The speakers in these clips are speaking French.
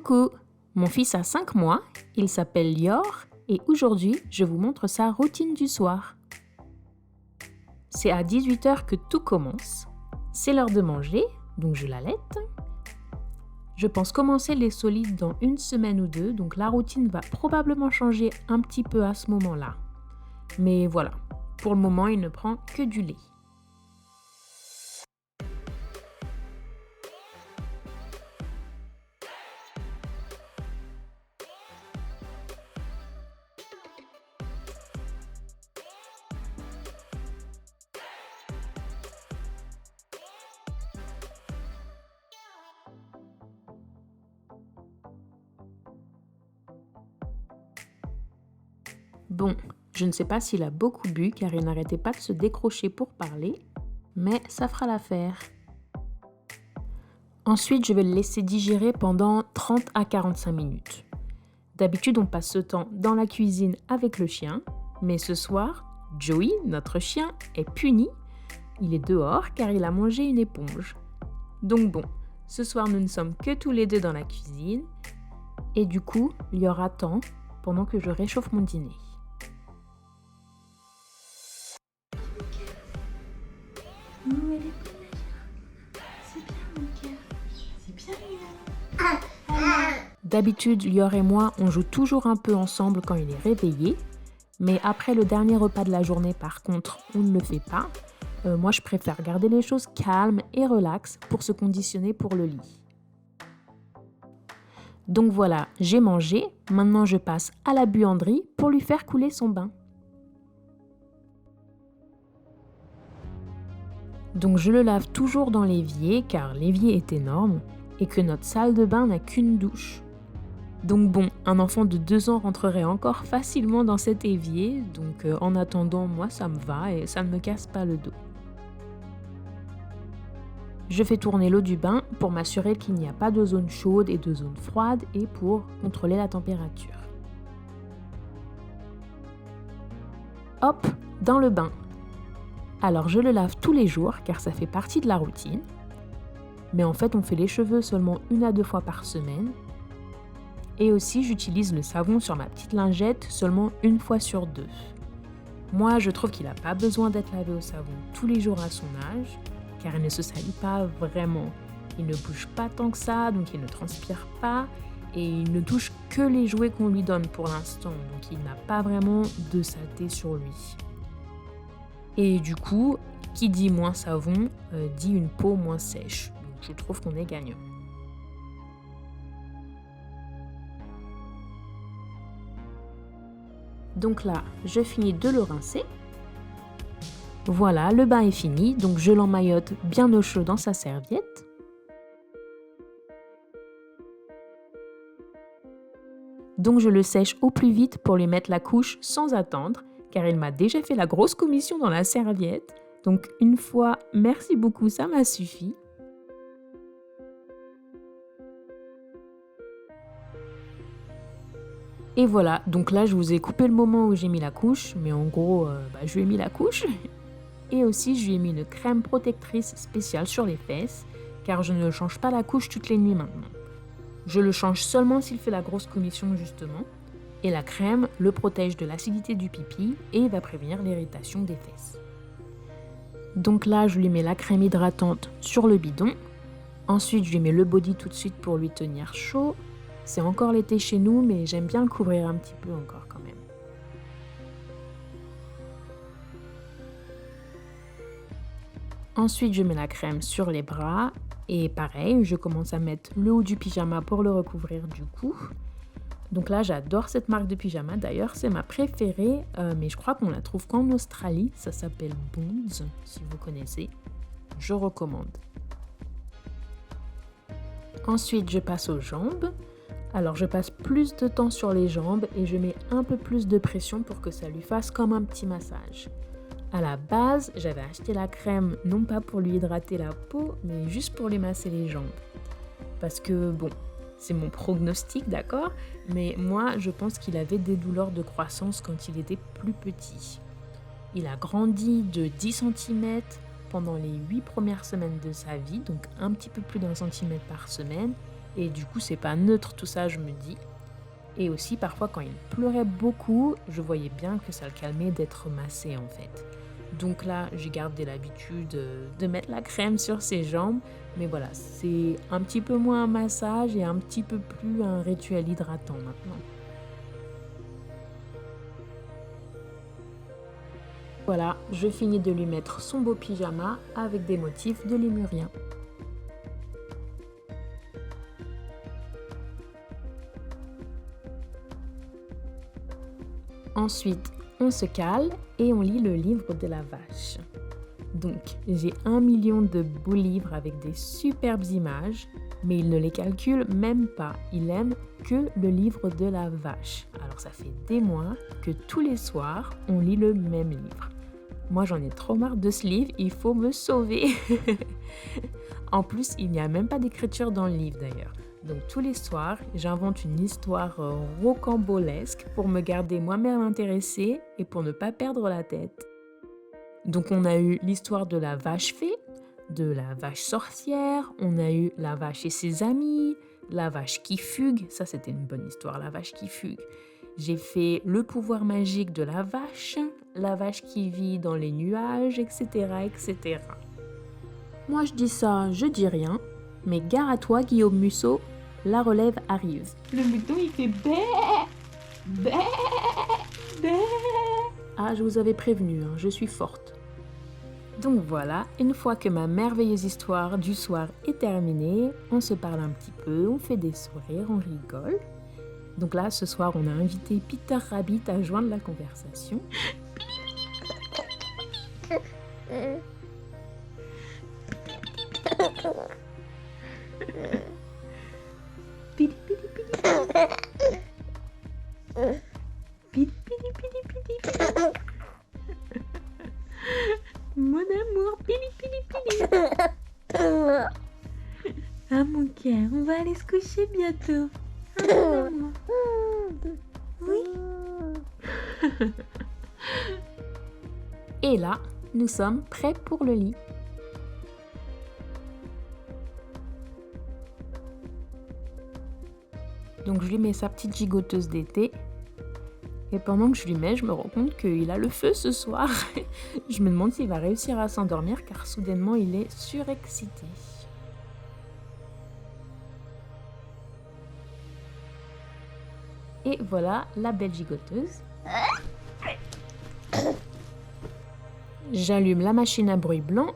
Coucou, mon fils a 5 mois, il s'appelle Lior et aujourd'hui je vous montre sa routine du soir. C'est à 18h que tout commence, c'est l'heure de manger, donc je l'allaite. Je pense commencer les solides dans 1 semaine ou 2, donc la routine va probablement changer un petit peu à ce moment-là. Mais voilà, pour le moment il ne prend que du lait. Bon, je ne sais pas s'il a beaucoup bu car il n'arrêtait pas de se décrocher pour parler, mais ça fera l'affaire. Ensuite, je vais le laisser digérer pendant 30 à 45 minutes. D'habitude, on passe ce temps dans la cuisine avec le chien, mais ce soir, Joey, notre chien, est puni. Il est dehors car il a mangé une éponge. Donc bon, ce soir, nous ne sommes que tous les deux dans la cuisine et du coup, il y aura temps pendant que je réchauffe mon dîner. D'habitude, Lior et moi, on joue toujours un peu ensemble quand il est réveillé, mais après le dernier repas de la journée, par contre, on ne le fait pas. Moi, je préfère garder les choses calmes et relax pour se conditionner pour le lit. Donc voilà, j'ai mangé, maintenant je passe à la buanderie pour lui faire couler son bain. Donc je le lave toujours dans l'évier car l'évier est énorme et que notre salle de bain n'a qu'une douche. Donc bon, un enfant de 2 ans rentrerait encore facilement dans cet évier, donc en attendant, moi ça me va et ça ne me casse pas le dos. Je fais tourner l'eau du bain pour m'assurer qu'il n'y a pas de zone chaude et de zone froide et pour contrôler la température. Hop, dans le bain. Alors je le lave tous les jours car ça fait partie de la routine. Mais en fait on fait les cheveux seulement 1 à 2 fois par semaine. Et aussi j'utilise le savon sur ma petite lingette seulement 1 fois sur 2. Moi je trouve qu'il n'a pas besoin d'être lavé au savon tous les jours à son âge car il ne se salit pas vraiment. Il ne bouge pas tant que ça, donc il ne transpire pas et il ne touche que les jouets qu'on lui donne pour l'instant, donc il n'a pas vraiment de saleté sur lui. Et du coup, qui dit moins savon, dit une peau moins sèche. Donc je trouve qu'on est gagnant. Donc là, je finis de le rincer. Voilà, le bain est fini, donc je l'emmaillote bien au chaud dans sa serviette. Donc je le sèche au plus vite pour lui mettre la couche sans attendre, car il m'a déjà fait la grosse commission dans la serviette. Donc une fois, merci beaucoup, ça m'a suffi. Et voilà, donc là je vous ai coupé le moment où j'ai mis la couche, mais en gros, je lui ai mis la couche. Et aussi je lui ai mis une crème protectrice spéciale sur les fesses, car je ne change pas la couche toutes les nuits maintenant. Je le change seulement s'il fait la grosse commission justement. Et la crème le protège de l'acidité du pipi et va prévenir l'irritation des fesses. Donc là, je lui mets la crème hydratante sur le bidon. Ensuite, je lui mets le body tout de suite pour lui tenir chaud. C'est encore l'été chez nous, mais j'aime bien le couvrir un petit peu encore quand même. Ensuite, je mets la crème sur les bras. Et pareil, je commence à mettre le haut du pyjama pour le recouvrir du coup. Donc là, j'adore cette marque de pyjama. D'ailleurs, c'est ma préférée, mais je crois qu'on la trouve qu'en Australie. Ça s'appelle Bonds, si vous connaissez. Je recommande. Ensuite, je passe aux jambes. Alors, je passe plus de temps sur les jambes et je mets un peu plus de pression pour que ça lui fasse comme un petit massage. À la base, j'avais acheté la crème, non pas pour lui hydrater la peau, mais juste pour lui masser les jambes. Parce que, bon, c'est mon prognostic, d'accord? Mais moi, je pense qu'il avait des douleurs de croissance quand il était plus petit. Il a grandi de 10 cm pendant les 8 premières semaines de sa vie, donc un petit peu plus d'1 cm par semaine. Et du coup, c'est pas neutre tout ça, je me dis. Et aussi, parfois, quand il pleurait beaucoup, je voyais bien que ça le calmait d'être massé, en fait. Donc là, j'ai gardé l'habitude de mettre la crème sur ses jambes. Mais voilà, c'est un petit peu moins un massage et un petit peu plus un rituel hydratant maintenant. Voilà, je finis de lui mettre son beau pyjama avec des motifs de lémurien. Ensuite, on se cale et on lit le livre de la vache. Donc, j'ai 1 million de beaux livres avec des superbes images, mais il ne les calcule même pas. Il aime que le livre de la vache. Alors, ça fait des mois que tous les soirs, on lit le même livre. Moi, j'en ai trop marre de ce livre, il faut me sauver. En plus, il n'y a même pas d'écriture dans le livre d'ailleurs. Donc tous les soirs, j'invente une histoire rocambolesque pour me garder moi-même intéressée et pour ne pas perdre la tête. Donc on a eu l'histoire de la vache fée, de la vache sorcière, on a eu la vache et ses amis, la vache qui fugue, ça c'était une bonne histoire, la vache qui fugue. J'ai fait le pouvoir magique de la vache qui vit dans les nuages, etc., etc. Moi je dis ça, je dis rien, mais gare à toi Guillaume Musso, la relève arrive. Le mouton il fait bé, bé, bé. Ah, je vous avais prévenu, hein, je suis forte. Donc voilà, une fois que ma merveilleuse histoire du soir est terminée, on se parle un petit peu, on fait des sourires, on rigole. Donc là, ce soir, on a invité Peter Rabbit à joindre la conversation. Pili, pili, pili. Pili, pili, pili, pili. Mon amour, pili, pili, pili. Ah mon cœur, on va aller se coucher bientôt. Ah mon amour. Oui. Et là, nous sommes prêts pour le lit. Donc je lui mets sa petite gigoteuse d'été. Et pendant que je lui mets, je me rends compte qu'il a le feu ce soir. Je me demande s'il va réussir à s'endormir car soudainement il est surexcité. Et voilà la belle gigoteuse. J'allume la machine à bruit blanc.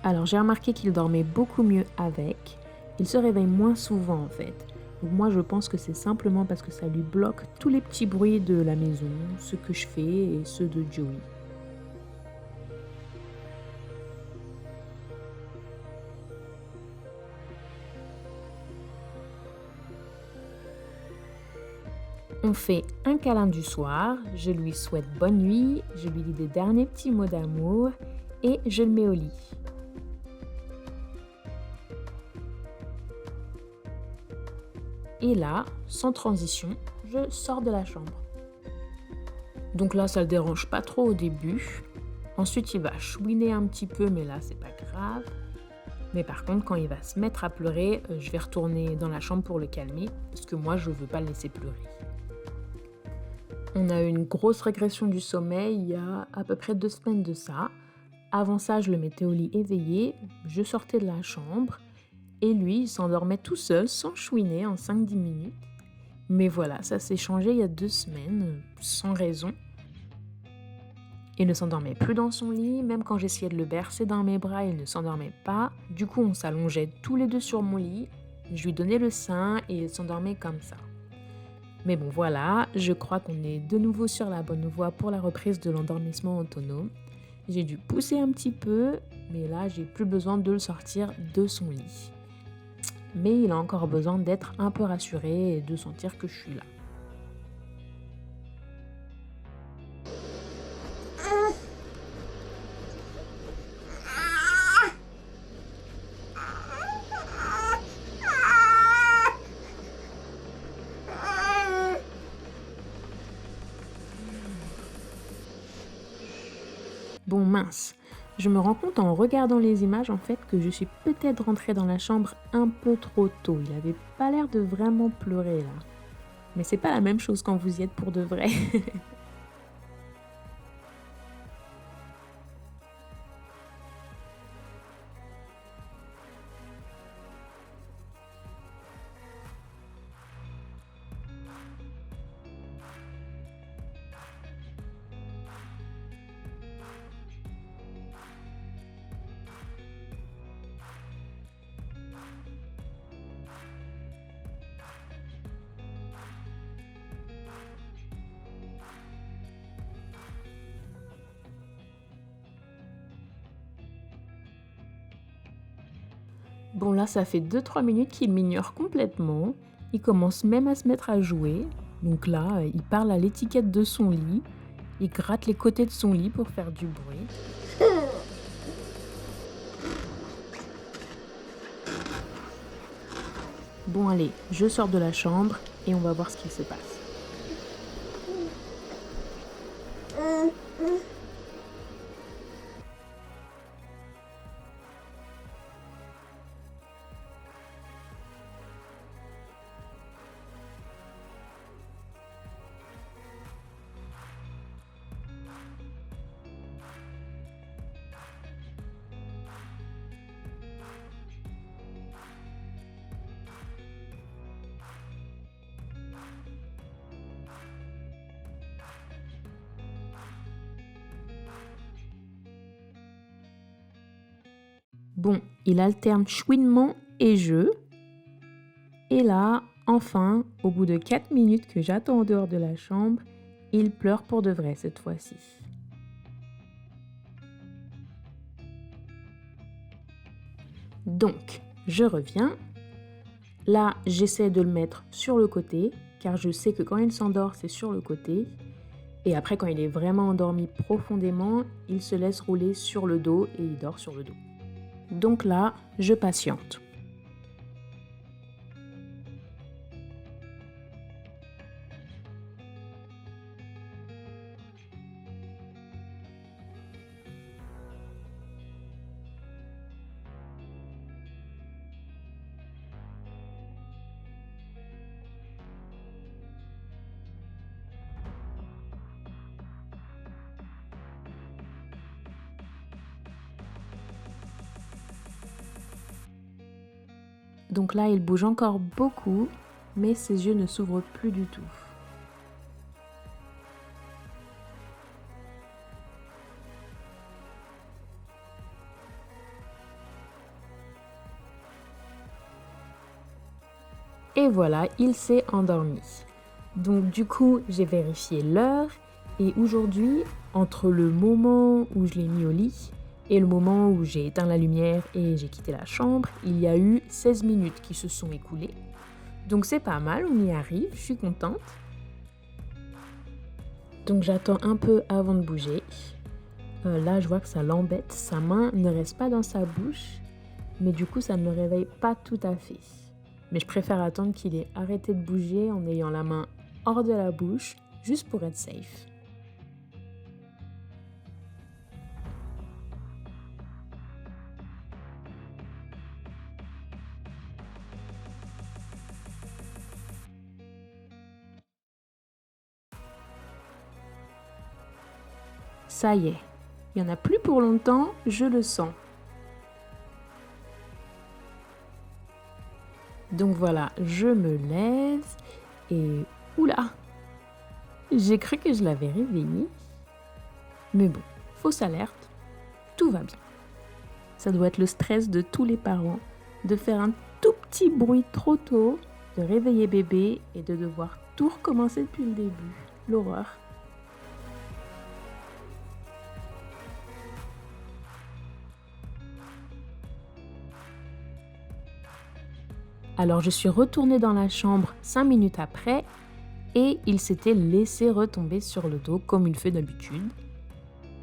Alors j'ai remarqué qu'il dormait beaucoup mieux avec. Il se réveille moins souvent en fait. Donc moi je pense que c'est simplement parce que ça lui bloque tous les petits bruits de la maison, ceux que je fais et ceux de Joey. On fait un câlin du soir, je lui souhaite bonne nuit, je lui dis des derniers petits mots d'amour et je le mets au lit. Et là, sans transition, je sors de la chambre. Donc là, ça le dérange pas trop au début. Ensuite, il va chouiner un petit peu, mais là, c'est pas grave. Mais par contre, quand il va se mettre à pleurer, je vais retourner dans la chambre pour le calmer, parce que moi, je veux pas le laisser pleurer. On a eu une grosse régression du sommeil il y a à peu près 2 semaines de ça. Avant ça, je le mettais au lit éveillé, je sortais de la chambre, et lui, il s'endormait tout seul, sans chouiner, en 5-10 minutes. Mais voilà, ça s'est changé il y a 2 semaines, sans raison. Il ne s'endormait plus dans son lit, même quand j'essayais de le bercer dans mes bras, il ne s'endormait pas. Du coup, on s'allongeait tous les deux sur mon lit, je lui donnais le sein et il s'endormait comme ça. Mais bon voilà, je crois qu'on est de nouveau sur la bonne voie pour la reprise de l'endormissement autonome. J'ai dû pousser un petit peu, mais là, j'ai plus besoin de le sortir de son lit. Mais il a encore besoin d'être un peu rassuré et de sentir que je suis là. Bon mince, Je me rends compte en regardant les images en fait que je suis peut-être rentrée dans la chambre un peu trop tôt. Il avait pas l'air de vraiment pleurer là. Mais c'est pas la même chose quand vous y êtes pour de vrai. Bon là, ça fait 2-3 minutes qu'il m'ignore complètement. Il commence même à se mettre à jouer. Donc là, il parle à l'étiquette de son lit. Il gratte les côtés de son lit pour faire du bruit. Bon allez, je sors de la chambre et on va voir ce qui se passe. Bon, il alterne chouinement et jeu. Et là, enfin, au bout de 4 minutes que j'attends en dehors de la chambre, il pleure pour de vrai cette fois-ci. Donc, je reviens. Là, j'essaie de le mettre sur le côté, car je sais que quand il s'endort, c'est sur le côté. Et après, quand il est vraiment endormi profondément, il se laisse rouler sur le dos et il dort sur le dos. Donc là, je patiente. Donc là, il bouge encore beaucoup, mais ses yeux ne s'ouvrent plus du tout. Et voilà, il s'est endormi. Donc du coup, j'ai vérifié l'heure et aujourd'hui, entre le moment où je l'ai mis au lit et le moment où j'ai éteint la lumière et j'ai quitté la chambre, il y a eu 16 minutes qui se sont écoulées. Donc c'est pas mal, on y arrive, je suis contente. Donc j'attends un peu avant de bouger. Là, je vois que ça l'embête, sa main ne reste pas dans sa bouche, mais du coup, ça ne le réveille pas tout à fait. Mais je préfère attendre qu'il ait arrêté de bouger en ayant la main hors de la bouche, juste pour être safe. Ça y est, il n'y en a plus pour longtemps, je le sens. Donc voilà, je me lève et oula, j'ai cru que je l'avais réveillé. Mais bon, fausse alerte, tout va bien. Ça doit être le stress de tous les parents de faire un tout petit bruit trop tôt, de réveiller bébé et de devoir tout recommencer depuis le début. L'horreur. Alors je suis retournée dans la chambre 5 minutes après et il s'était laissé retomber sur le dos comme il fait d'habitude.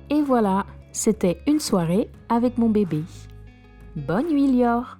Et voilà, c'était une soirée avec mon bébé. Bonne nuit Lior!